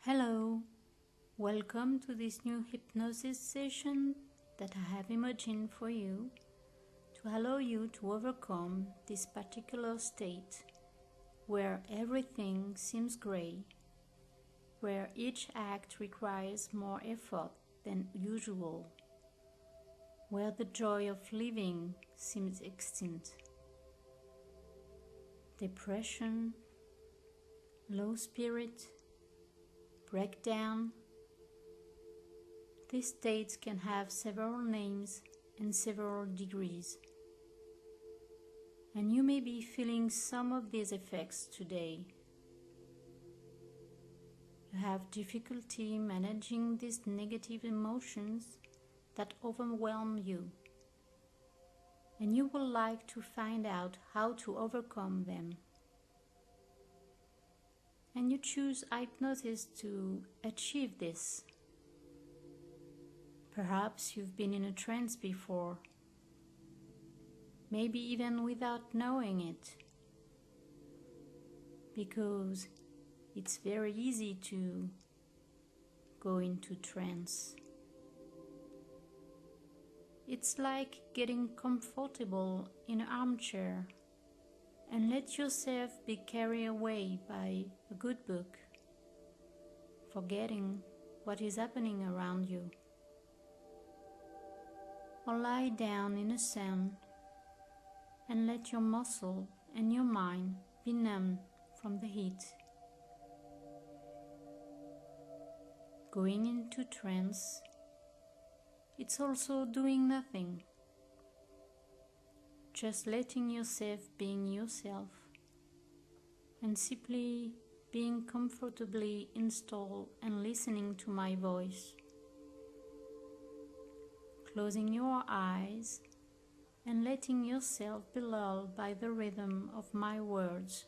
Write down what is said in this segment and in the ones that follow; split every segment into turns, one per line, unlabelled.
Hello, welcome to this new hypnosis session that I have imagined for you to allow you to overcome this particular state where everything seems gray, where each act requires more effort than usual, where the joy of living seems extinct. Depression, low spirit, breakdown. These states can have several names and several degrees, and you may be feeling some of these effects today. You have difficulty managing these negative emotions that overwhelm you, and you would like to find out how to overcome them. And you choose hypnosis to achieve this. Perhaps you've been in a trance before, maybe even without knowing it, because it's very easy to go into trance. It's like getting comfortable in an armchair and let yourself be carried away by a good book, forgetting what is happening around you. Or lie down in the sun and let your muscle and your mind be numb from the heat. Going into trance, it's also doing nothing. Just letting yourself being yourself and simply being comfortably installed and listening to my voice. Closing your eyes and letting yourself be lulled by the rhythm of my words,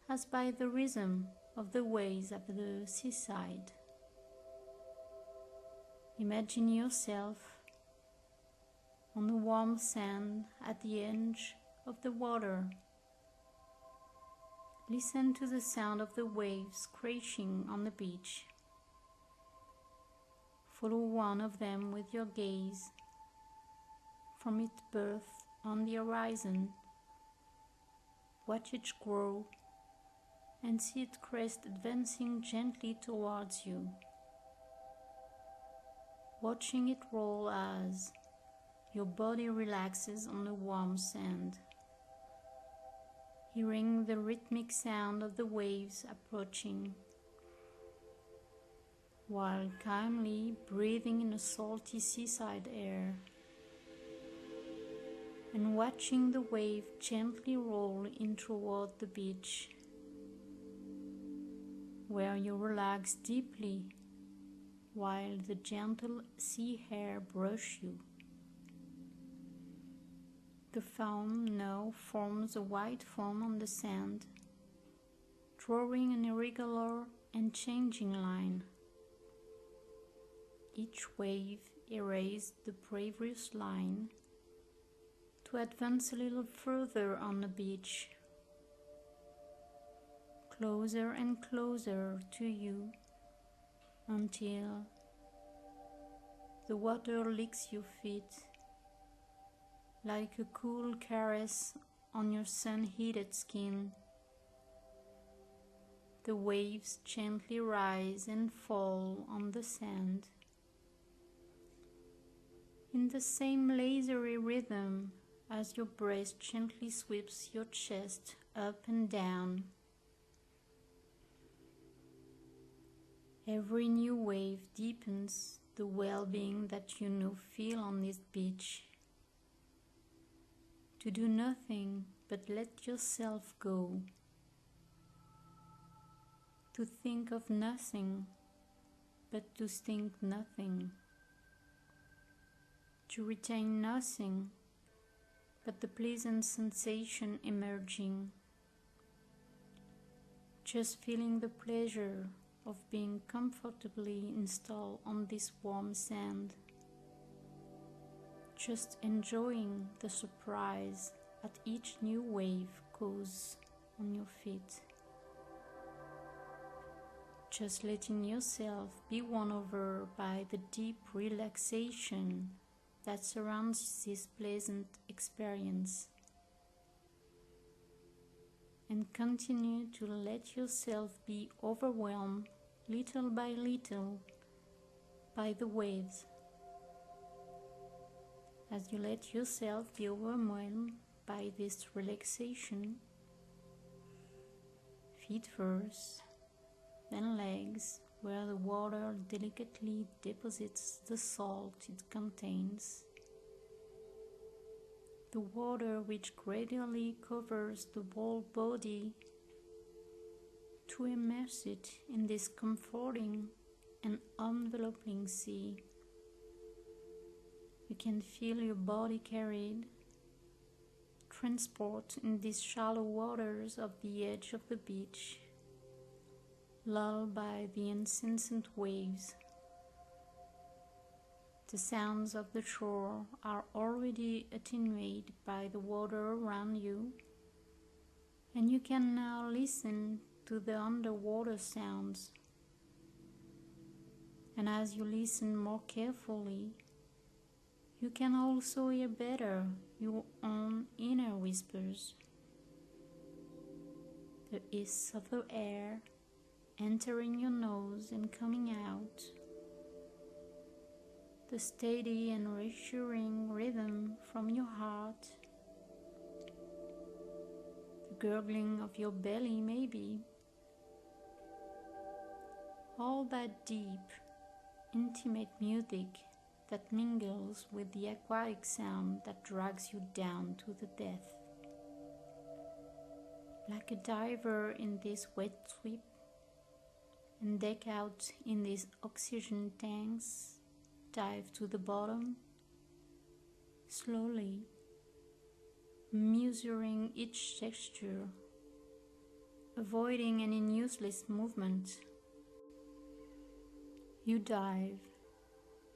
as by the rhythm of the waves at the seaside. Imagine yourself on the warm sand at the edge of the water. Listen to the sound of the waves crashing on the beach. Follow one of them with your gaze from its birth on the horizon. Watch it grow and see its crest advancing gently towards you. Watching it roll as your body relaxes on the warm sand, hearing the rhythmic sound of the waves approaching, while calmly breathing in the salty seaside air, and watching the wave gently roll in toward the beach, where you relax deeply while the gentle sea air brushes you. The foam now forms a white foam on the sand, drawing an irregular and changing line. Each wave erases the previous line to advance a little further on the beach, closer and closer to you, until the water licks your feet like a cool caress on your sun-heated skin. The waves gently rise and fall on the sand in the same lazy rhythm as your breath gently sweeps your chest up and down. Every new wave deepens the well-being that you now feel on this beach. To do nothing but let yourself go. To think of nothing but to think nothing. To retain nothing but the pleasant sensation emerging. Just feeling the pleasure of being comfortably installed on this warm sand. Just enjoying the surprise at each new wave causes on your feet. just letting yourself be won over by the deep relaxation that surrounds this pleasant experience. And continue to let yourself be overwhelmed little by little by the waves. As you let yourself be overwhelmed by this relaxation, feet first, then legs, where the water delicately deposits the salt it contains. The water which gradually covers the whole body to immerse it in this comforting and enveloping sea. You can feel your body carried, transport in these shallow waters of the edge of the beach, lulled by the incessant waves. The sounds of the shore are already attenuated by the water around you, and you can now listen to the underwater sounds. And as you listen more carefully, you can also hear better your own inner whispers. The hiss of the air entering your nose and coming out. The steady and reassuring rhythm from your heart. The gurgling of your belly maybe. All that deep, intimate music that mingles with the aquatic sound that drags you down to the depth. Like a diver in this wet sweep and deck out in these oxygen tanks, dive to the bottom, slowly, measuring each texture, avoiding any useless movement. You dive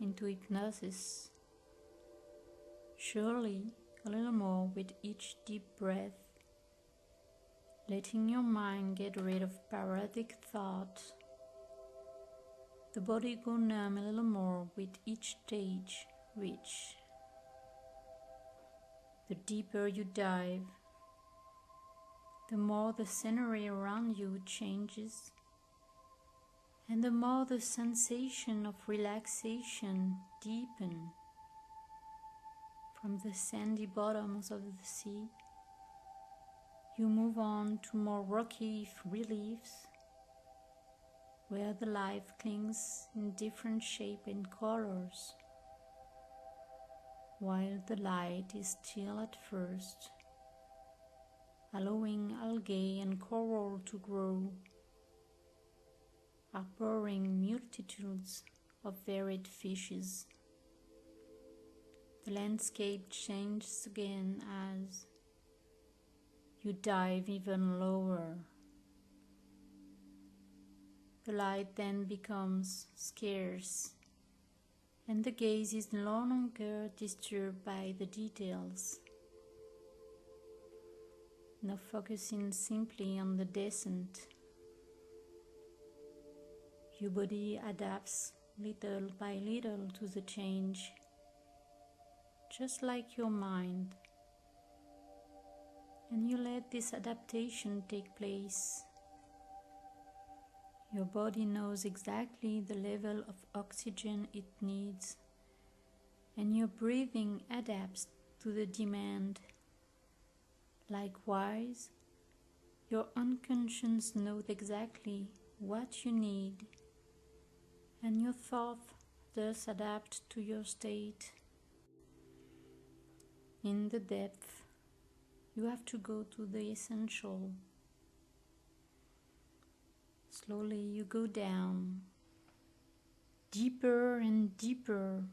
into hypnosis, surely a little more with each deep breath, letting your mind get rid of parasitic thoughts. The body go numb a little more with each stage reach. The deeper you dive, the more the scenery around you changes, and the more the sensation of relaxation deepens. From the sandy bottoms of the sea, you move on to more rocky reliefs, where the life clings in different shapes and colors, while the light is still at first, allowing algae and coral to grow, harboring multitudes of varied fishes. The landscape changes again as you dive even lower. The light then becomes scarce, and the gaze is no longer disturbed by the details, now focusing simply on the descent. Your body adapts little by little to the change, just like your mind, and you let this adaptation take place. Your body knows exactly the level of oxygen it needs, and your breathing adapts to the demand. Likewise, your unconscious knows exactly what you need, and your thoughts thus adapt to your state. In the depth, you have to go to the essential. Slowly you go down, deeper and deeper,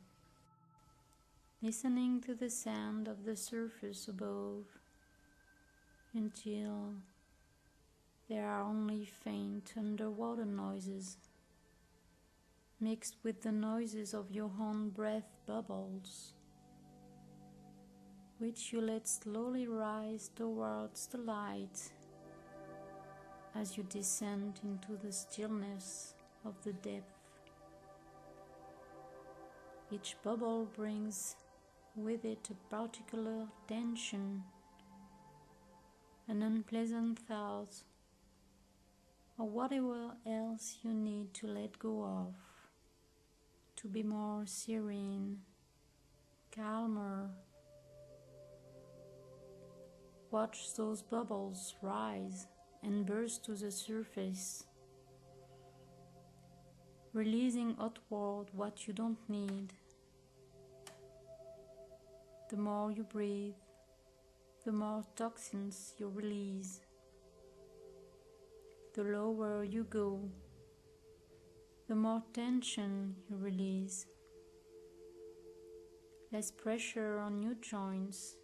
listening to the sound of the surface above, until there are only faint underwater noises, mixed with the noises of your own breath bubbles, which you let slowly rise towards the light as you descend into the stillness. of the depth. Each bubble brings with it a particular tension, an unpleasant thought, or whatever else you need to let go of, to be more serene, calmer. Watch those bubbles rise and burst to the surface, releasing outward what you don't need. The more you breathe, the more toxins you release. The lower you go, the more tension you release. Less pressure on your joints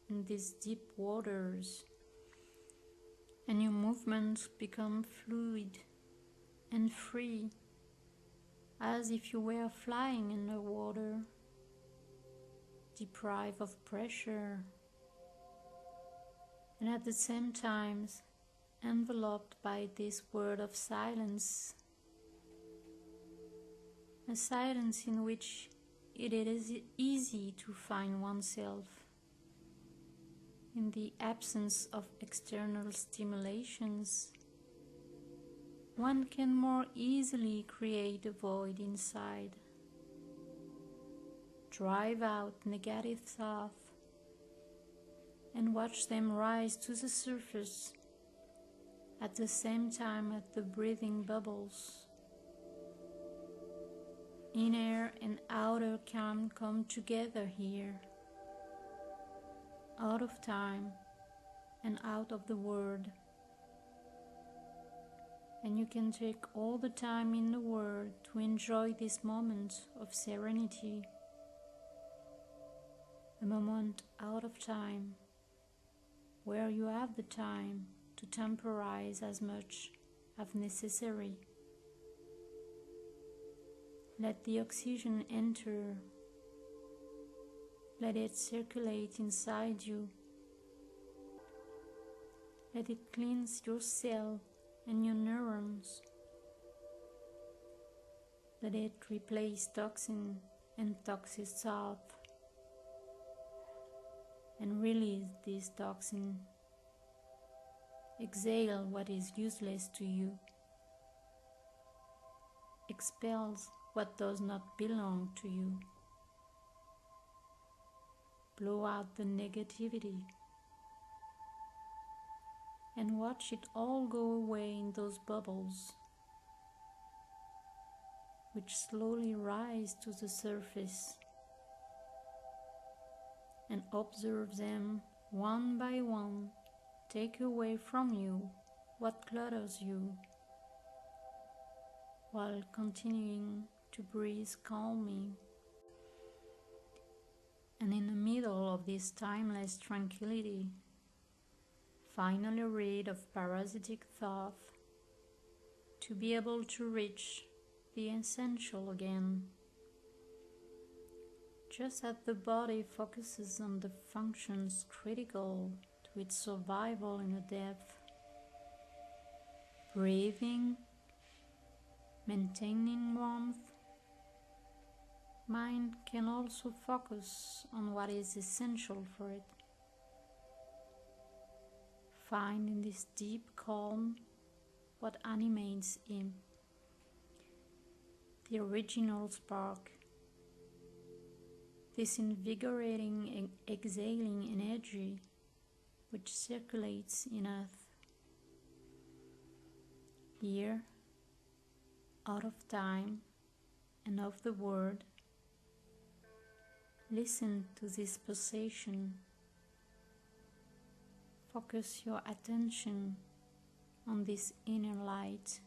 in these deep waters, and your movements become fluid and free, as if you were flying in the water, deprived of pressure, and at the same time enveloped by this word of silence, a silence in which it is easy to find oneself in the absence of external stimulations. One can more easily create a void inside, drive out negative thoughts, and watch them rise to the surface at the same time as the breathing bubbles. Inner and outer calm come together here, out of time and out of the world. And you can take all the time in the world to enjoy this moment of serenity, a moment out of time, where you have the time to temporize as much as necessary. Let the oxygen enter. Let it circulate inside you. Let it cleanse your cell and your neurons. Let it replace toxin and toxic thought, and release this toxin. Exhale what is useless to you. Expels what does not belong to you. Blow out the negativity and watch it all go away in those bubbles, which slowly rise to the surface, and observe them one by one take away from you what clutters you, while continuing to breathe calmly. And in the middle of this timeless tranquility, finally rid of parasitic thought, to be able to reach the essential again. Just as the body focuses on the functions critical to its survival in a depth, breathing, maintaining warmth, mind can also focus on what is essential for it. Find in this deep calm what animates him, the original spark, this invigorating and exhaling energy which circulates in us. Here, out of time and of the world, listen to this pulsation. Focus your attention on this inner light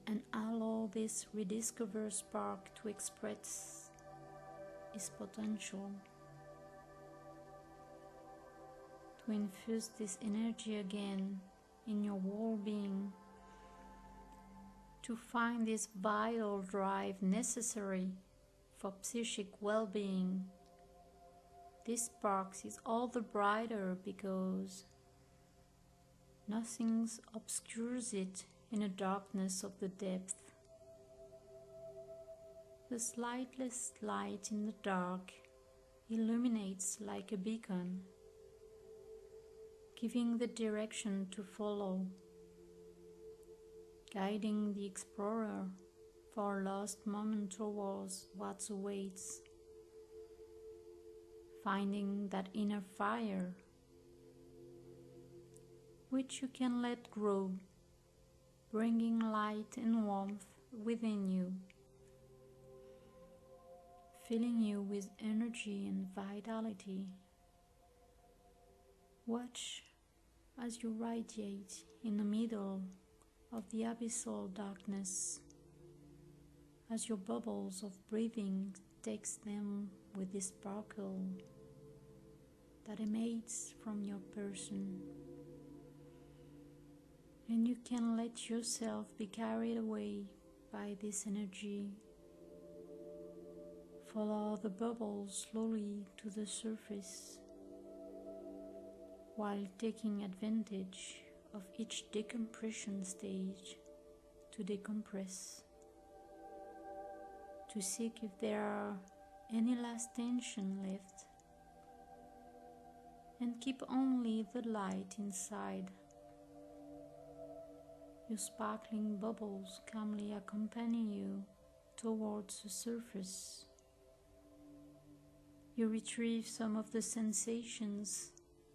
and allow this rediscovered spark to express its potential, to infuse this energy again in your whole being, to find this vital drive necessary for psychic well-being. This spark is all the brighter because nothing obscures it in the darkness of the depth. The slightest light in the dark illuminates like a beacon, giving the direction to follow, guiding the explorer for a last moment towards what awaits, finding that inner fire which you can let grow, bringing light and warmth within you, filling you with energy and vitality. Watch as you radiate in the middle of the abyssal darkness, as your bubbles of breathing takes them with the sparkle that emanates from your person. And you can let yourself be carried away by this energy. Follow the bubbles slowly to the surface, while taking advantage of each decompression stage to decompress, to seek if there are any last tension left, and keep only the light inside. Your sparkling bubbles calmly accompany you towards the surface. You retrieve some of the sensations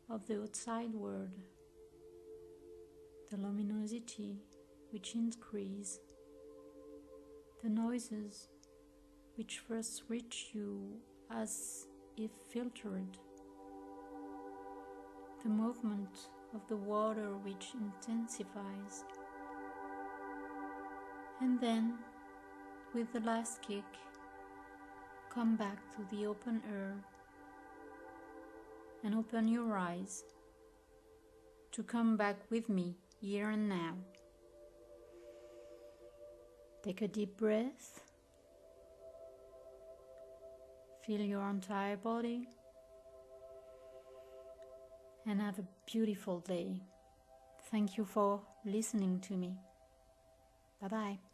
of the outside world, the luminosity which increase, the noises which first reach you as if filtered, the movement of the water which intensifies. And then, with the last kick, come back to the open air and open your eyes to come back with me here and now. Take a deep breath. Feel your entire body and have a beautiful day. Thank you for listening to me. Bye-bye.